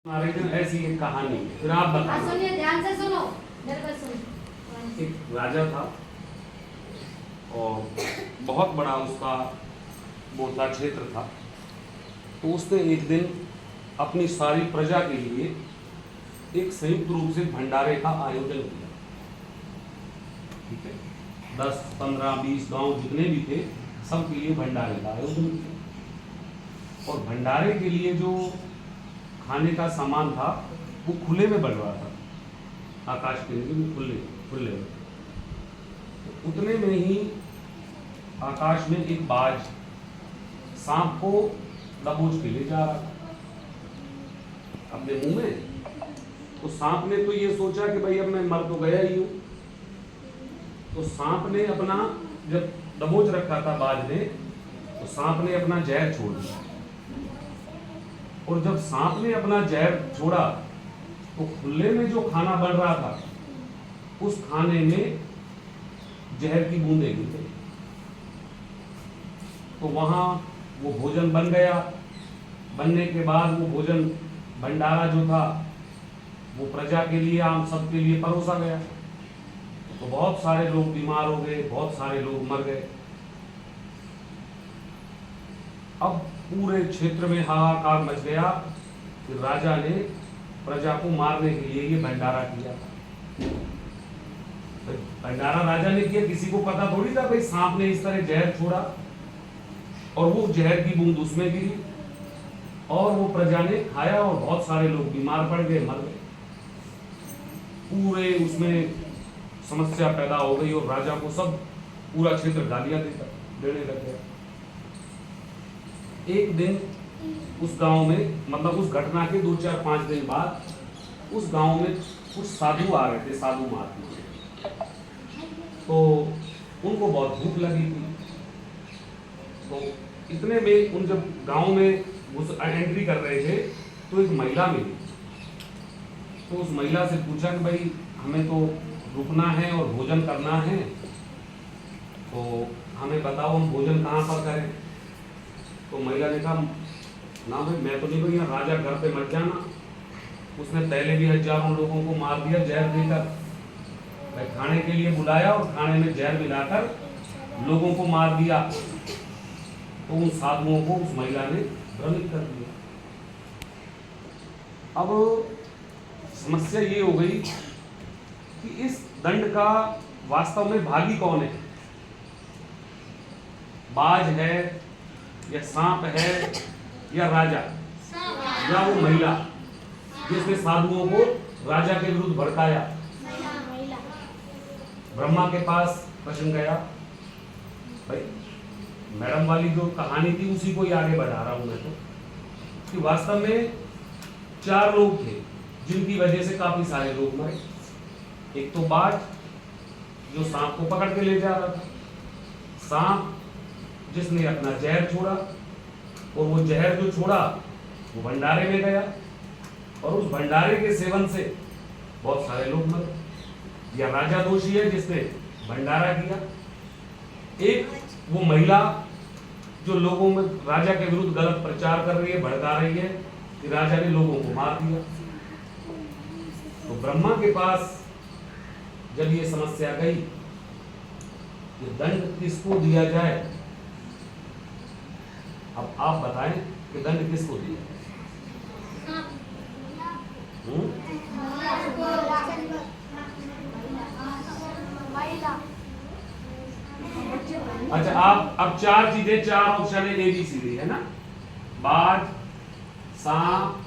ऐसी एक कहानी है, फिर आप बताओ। सुनिए, ध्यान से सुनो, मेरे को सुनो। एक राजा था और बहुत बड़ा उसका वो था, क्षेत्र था। तो उसने एक दिन अपनी सारी प्रजा के लिए एक संयुक्त रूप से भंडारे का आयोजन किया। ठीक है, 10, 15, 20 गांव जितने भी थे सबके लिए भंडारे का आयोजन किया। और भंडारे के लिए जो खाने का सामान था वो खुले में बन रहा था, आकाश के नीचे में खुले में। तो उतने में ही आकाश में एक बाज सांप को दबोच के ले जा रहा था अपने मुंह में। तो सांप ने तो ये सोचा कि भाई अब मैं मर तो गया ही हूं। तो सांप ने अपना, जब दबोच रखा था बाज ने, तो सांप ने अपना जहर छोड़ दिया। और जब सांप ने अपना जहर छोड़ा तो खुले में जो खाना बन रहा था उस खाने में जहर की बूंदें गिर गई। तो वहां वो भोजन बन गया। बनने के बाद वो भोजन भंडारा जो था वो प्रजा के लिए, आम सबके लिए परोसा गया। तो बहुत सारे लोग बीमार हो गए, बहुत सारे लोग मर गए। अब पूरे क्षेत्र में हाहाकार मच गया कि राजा ने प्रजा को मारने के लिए ये भंडारा किया। भंडारा राजा ने किया, किसी को पता थोड़ी था भाई सांप ने इस तरह जहर छोड़ा और वो जहर की बूंद उसमें गिरी और वो प्रजा ने खाया और बहुत सारे लोग बीमार पड़ गए, मर गए। पूरे उसमें समस्या पैदा हो गई और राजा को सब पूरा क्षेत्र गालियां देने लग गया। एक दिन उस गांव में, मतलब उस घटना के 2, 4, 5 दिन बाद उस गांव में कुछ साधु आ रहे थे, साधु महात्मा। तो उनको बहुत भूख लगी थी। तो इतने में उन जब गांव में एंट्री कर रहे थे तो एक महिला मिली। तो उस महिला से पूछा कि भाई हमें तो रुकना है और भोजन करना है, तो हमें बताओ हम भोजन कहाँ पर करें। तो महिला ने कहा, ना भाई मैं तो नहीं भाई, यहाँ राजा घर पे मत जाना, उसने पहले भी हजारों लोगों को मार दिया जहर देकर। भाई खाने के लिए बुलाया और खाने में जहर मिलाकर लोगों को मार दिया। तो उन साधुओं को उस महिला ने भ्रमित कर दिया। अब समस्या ये हो गई कि इस दंड का वास्तव में भागी कौन है? बाज है या सांप है या राजा या वो महिला जिसने साधुओं को राजा के विरुद्ध भड़काया? ब्रह्मा के पास प्रश्न गया। भाई मैडम वाली जो कहानी थी उसी को ही आगे बढ़ा रहा हूं मैं। तो कि वास्तव में 4 लोग थे जिनकी वजह से काफी सारे लोग मरे। एक तो बाज जो सांप को पकड़ के ले जा रहा था, सांप जिसने अपना जहर छोड़ा और वो जहर जो छोड़ा वो भंडारे में गया और उस भंडारे के सेवन से बहुत सारे लोग मरे। या राजा दोषी है जिसने भंडारा किया। एक वो महिला जो लोगों में राजा के विरुद्ध गलत प्रचार कर रही है, भड़का रही है कि राजा ने लोगों को मार दिया। तो ब्रह्मा के पास जब ये समस्या गई कि दंड किसको दिया जाए, अब आप बताएं कि दंड किसको दिया? अच्छा, आप अब 4 चीजें, 4 ऑप्शन है, ABCD है ना? बाज, सांप,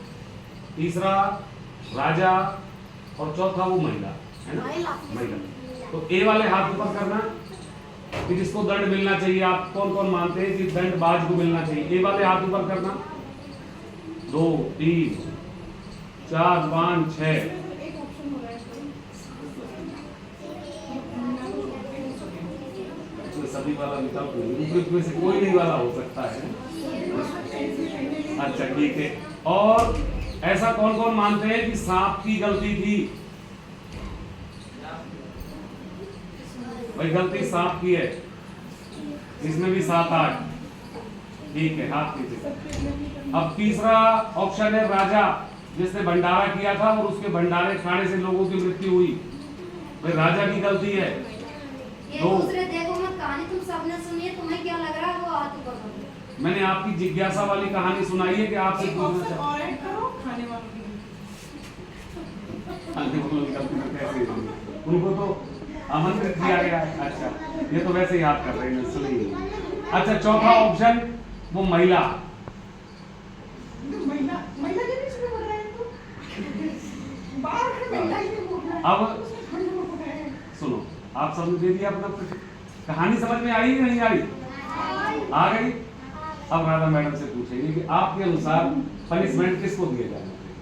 तीसरा राजा और चौथा वो महिला है ना? महिला। तो ए वाले हाथ ऊपर करना कि जिसको दंड मिलना चाहिए। आप कौन कौन मानते हैं कि दंड बाज को मिलना चाहिए? ए वाले हाथ ऊपर करना। 2, 3, 4, 5, 6। सभी वाला विकल्प नहीं, से कोई नहीं वाला हो सकता है। अच्छा ठीक है। और ऐसा कौन कौन मानते हैं कि सांप की गलती थी? भाई गलती सांप की है, इसमें भी 7, 8। ठीक है, हाथ नीचे। अब तीसरा ऑप्शन है राजा। जिसने भंडारा किया था और उसके भंडारे खाने से लोगों की मृत्यु हुई, भाई राजा की गलती है। ये दो, दूसरे देखो मत, कहानी तुम सबने सुनी है, तुम्हें क्या लग रहा है वो हाथ ऊपर करो। मैंने आपकी जिज्ञासा वाली कहानी सुनाई है कि आपसे एक पूछना ऑप्शन चाहता और ऐड करो, खाने वालों की। उनको तो आमंत्रित किया गया है। अच्छा, ये तो वैसे ही आप कर रहे हैं, सुनिए। अच्छा, चौथा ऑप्शन वो महिला। महिला महिला के बीच में बोल रहे हैं तुम। बाहर खड़े महिला ही में बोल रहे हैं। अब उसमें ठंड में बोल रहे हैं। सुनो, आप सबने दे दिया अपना कुछ, कहानी समझ में आई या नहीं आई? आ गई। अब राधा मैडम से पूछेंगे कि आपके अनुसार पनिशमेंट किसको दिया जाना चाहिए?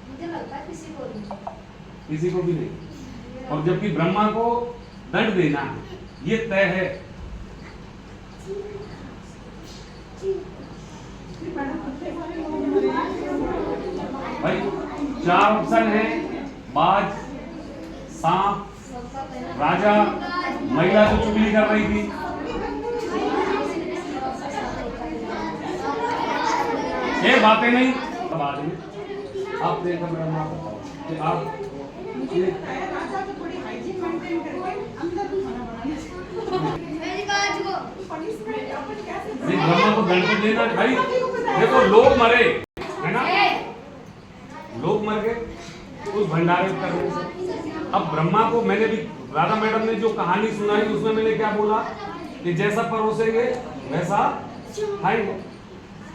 मुझे लगता है किसी को नहीं। किसी को भी नहीं। और जबकि ब्रह्मा को दंड देना है, ये तय है। फिर मैडम कुत्ते वाले लोग हमारे भाई 4 ऑप्शन है, बाज, सांप, सबका पहला राजा, महिला जो चुगली कर रही थी। ये बातें नहीं, बाद में आप देखकर मैडम आप बताओ कि आप मुझे लगता है राजा तो थोड़ी हाइजीन मेंटेन करके अंदर भी खाना बनाना चाहिए। मेरी बात को पनिशमेंट अपन कैसे नहीं, ब्रह्मा को दंड तो देना भाई। देखो लोग मरे है ना, लोग मर गए उस भंडारे करने से। अब ब्रह्मा को, मैंने भी राधा मैडम ने जो कहानी सुनाई उसमें मैंने क्या बोला कि जैसा परोसेंगे वैसा खाएंगे।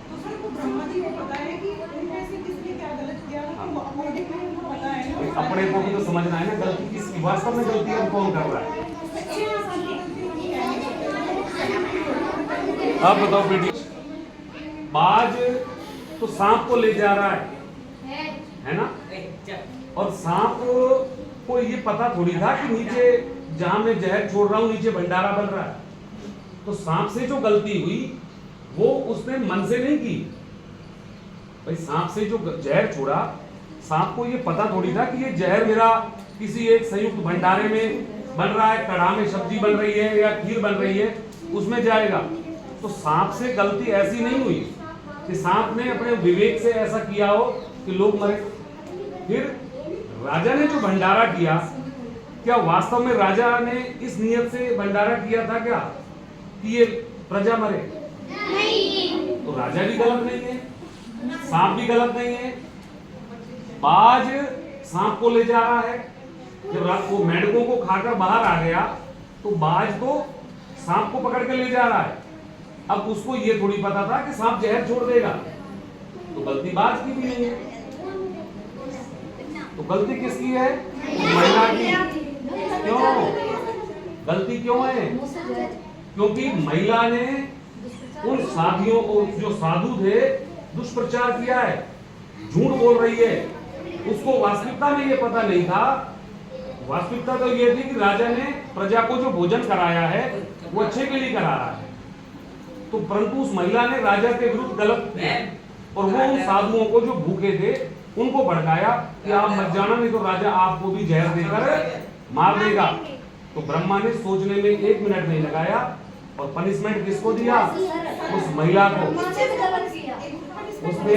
तो सर को ब्रह्मा जी को पता है कि उनमें से किसने क्या गलत किया, वो अकॉर्डिंग में उनको पता है ना। अपने को भी तो समझना है ना, गलती किसकी, वास्तव में गलती अब कौन कर रहा है। अब बताओ बेटी, बाज तो सांप को ले जा रहा है ना, और सांप को ये पता थोड़ी था कि नीचे जहां मैं जहर छोड़ रहा हूं नीचे भंडारा बन रहा है। तो सांप से जो गलती हुई वो उसने मन से नहीं की। भाई सांप से जो जहर छोड़ा, सांप को ये पता थोड़ी था कि ये जहर मेरा किसी एक संयुक्त भंडारे में बन रहा है, कढ़ा में सब्जी बन रही है या खीर बन रही है, उसमें जाएगा। तो सांप से गलती ऐसी नहीं हुई कि सांप ने अपने विवेक से ऐसा किया हो कि लोग मरे। फिर राजा ने जो भंडारा किया, क्या वास्तव में राजा ने इस नियत से भंडारा किया था क्या कि ये प्रजा मरे? नहीं। तो राजा भी गलत नहीं है, सांप भी गलत नहीं है। बाज सांप को ले जा रहा है, जब रात को मेंढकों को खाकर बाहर आ गया तो बाज तो सांप को पकड़ के ले जा रहा है। अब उसको ये थोड़ी पता था कि सांप जहर छोड़ देगा, तो गलती बाज की भी नहीं है। तो गलती किसकी है? महिला की। क्यों गलती क्यों है? क्योंकि महिला ने उन साधियों को, जो साधु थे, दुष्प्रचार किया है, झूठ बोल रही है। उसको वास्तविकता में ये पता नहीं था। वास्तविकता तो ये थी कि राजा ने प्रजा को जो भोजन कराया है वो अच्छे के लिए करा रहा है। तो परंतु उस महिला ने राजा के विरुद्ध गलत किया और वो उन साधुओं को जो भूखे थे उनको भड़काया कि आप मत जाना, नहीं तो राजा आपको भी जहर देकर मार देगा। तो ब्रह्मा ने सोचने में 1 मिनट नहीं लगाया और पनिशमेंट किसको दिया? उस महिला को। गलत किया एक उसने